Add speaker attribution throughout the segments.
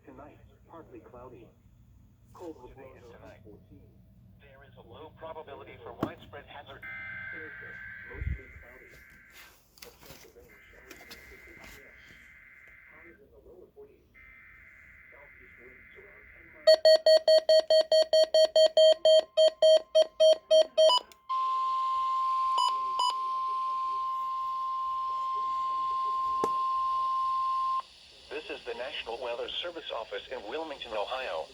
Speaker 1: Tonight, partly cloudy. Cold will blow down to 14.
Speaker 2: There is a low probability for widespread hazard.
Speaker 1: Thursday, mostly cloudy. A chance of rain showers near 6 p.m. Highs in the lower 40s. Southeast winds around 10 miles.
Speaker 2: This is the National Weather Service office in Wilmington, Ohio.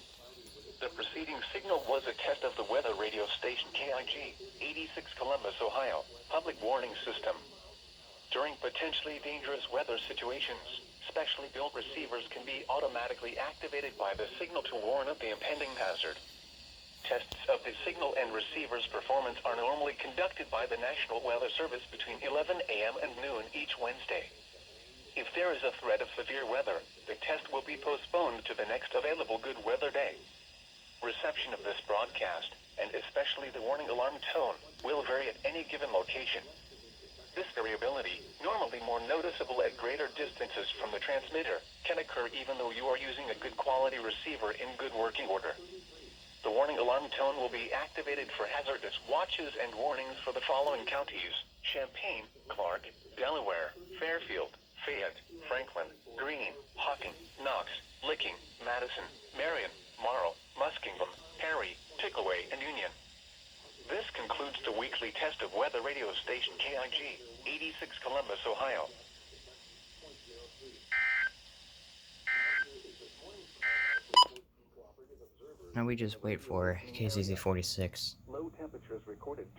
Speaker 2: The preceding signal was a test of the weather radio station KIG86 Columbus, Ohio, public warning system. During potentially dangerous weather situations, specially built receivers can be automatically activated by the signal to warn of the impending hazard. Tests of the signal and receiver's performance are normally conducted by the National Weather Service between 11 a.m. and noon each Wednesday. If there is a threat of severe weather, the test will be postponed to the next available good weather day. Reception of this broadcast, and especially the warning alarm tone, will vary at any given location. This variability, normally more noticeable at greater distances from the transmitter, can occur even though you are using a good quality receiver in good working order. The warning alarm tone will be activated for hazardous watches and warnings for the following counties: Champaign, Clark, Delaware, Fairfield, Fayette, Franklin, Greene, Hocking, Knox, Licking, Madison, Marion, Morrow, Muskingum, Perry, Pickaway, and Union. This concludes the weekly test of weather radio station KIG86 Columbus, Ohio.
Speaker 3: Now we just wait for KCZ46.
Speaker 1: Low temperatures recorded